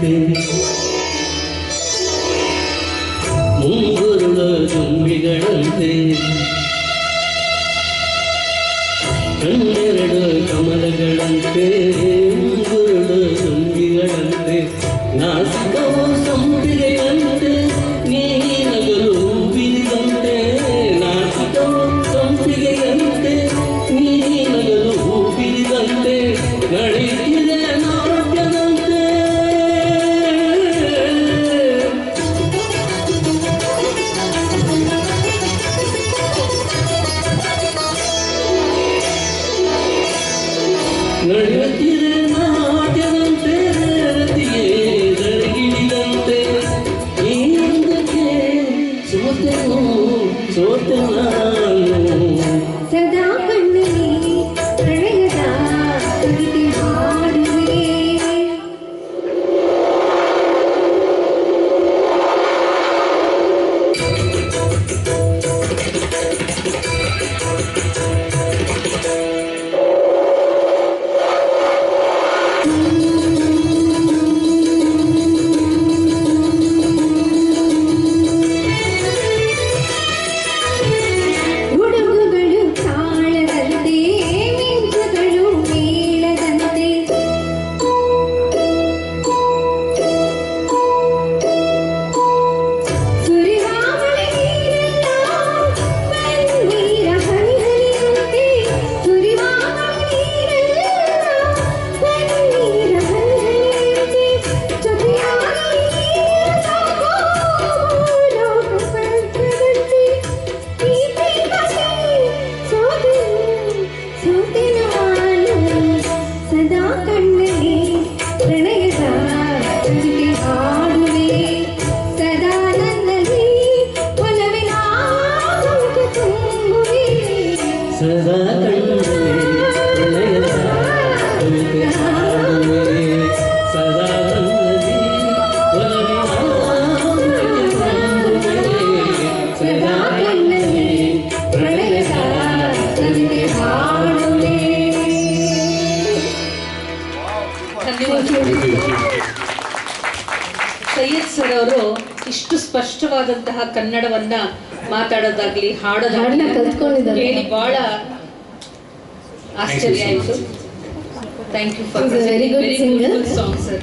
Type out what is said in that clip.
ತುಂಬಿಗಳಂತೆ ಮುಂಗುರುಳ ತುಂಬಿಗಳಂತೆ ಕಣ್ಣೆರಡು ಕಮಲಗಳಂತೆ ಮುಂಗುರುಳ ತುಂಬಿಗಳಂತೆ ನಾಸಿಕವು ಸಂಪಿಗೆಯಂತೆ ನೀನಗಲು ಬಿರಿದಂತೆ ನಾಸಿಕವು ಸಂಪಿಗೆಯಂತೆ ನೀನಗಲು ಬಿರಿದಂತೆ ನಡೆಯುತ್ತಿದೆ ನಾಟ್ಯದಂತೆ ನಡೆಯುತ್ತಿದೆ ನಾಟ್ಯದಂತೆ ರತಿಗೆ ದಡಗಿಳಿದಂತೆ ಈ ಮುಂದಕ್ಕೆ ಸೋತೆನು ಸೋತೆ ನಾನು ಸದಾ ಕಣ್ಣಲ್ಲಿ ಪ್ರಣಯದ ಕವಿತೆ ಹಾಡುವೆ ಹುಡುಗುಗಳು ತಾಳದಂತೆ ಮಿಂಚುಗಳು ಮೇಳದಂತೆ ಸುರಿವಾಮಳೆ ನೀರೆಲ್ಲ ಕಣ್ಣೀರ ಹನಿಹನಿಯಂತೆ ಸುರಿವಾಮಳೆ ನೀರೆಲ್ಲ ಕಣ್ಣೀರ ಹನಿಹನಿಯಂತೆ ಜೊತೆಯಾಗಿ ಸಾಗೋ ಲೋಕ ಸ್ವರ್ಗದಂತೆ ಈ ಪ್ರೇಮಕ್ಕೆ ಸೋತೆನು ನಾನು ಸದಾ ಕಣ್ಣಲ್ಲಿ ಪ್ರಣಯದ ಕವಿತೆ ಹಾಡುವೆ ಸದಾ ನನ್ನಲ್ಲಿ ಒಲವಿನ ಗಂಟು ತುಂಬುವೆ ಸದಾ ಕಣ್ಣಲ್ಲಿ ಪ್ರಣಯದ ಕವಿತೆ ಹಾಡುವೆ ಸದಾ ನನ್ನಲ್ಲಿ ಒಲವಿನ ಸದಾ ಕಣ್ಣಲ್ಲಿ ಪ್ರಣಯದ ಕವಿತೆ ಹಾಡುವೆ ಸೈಯದ್ ಸರ್ ಅವರು ಇಷ್ಟು ಸ್ಪಷ್ಟವಾದಂತಹ ಕನ್ನಡವನ್ನ ಮಾತಾಡೋದಾಗ್ಲಿ ಹಾಡನ್ನ ಕಲ್ತ್ಕೊಂಡಿದ್ದಾರೆ. ಕೇಳಿ ಬಹಳ ಆಶ್ಚರ್ಯ ಆಯಿತು. Thank you for He's a very good singer. Song sir.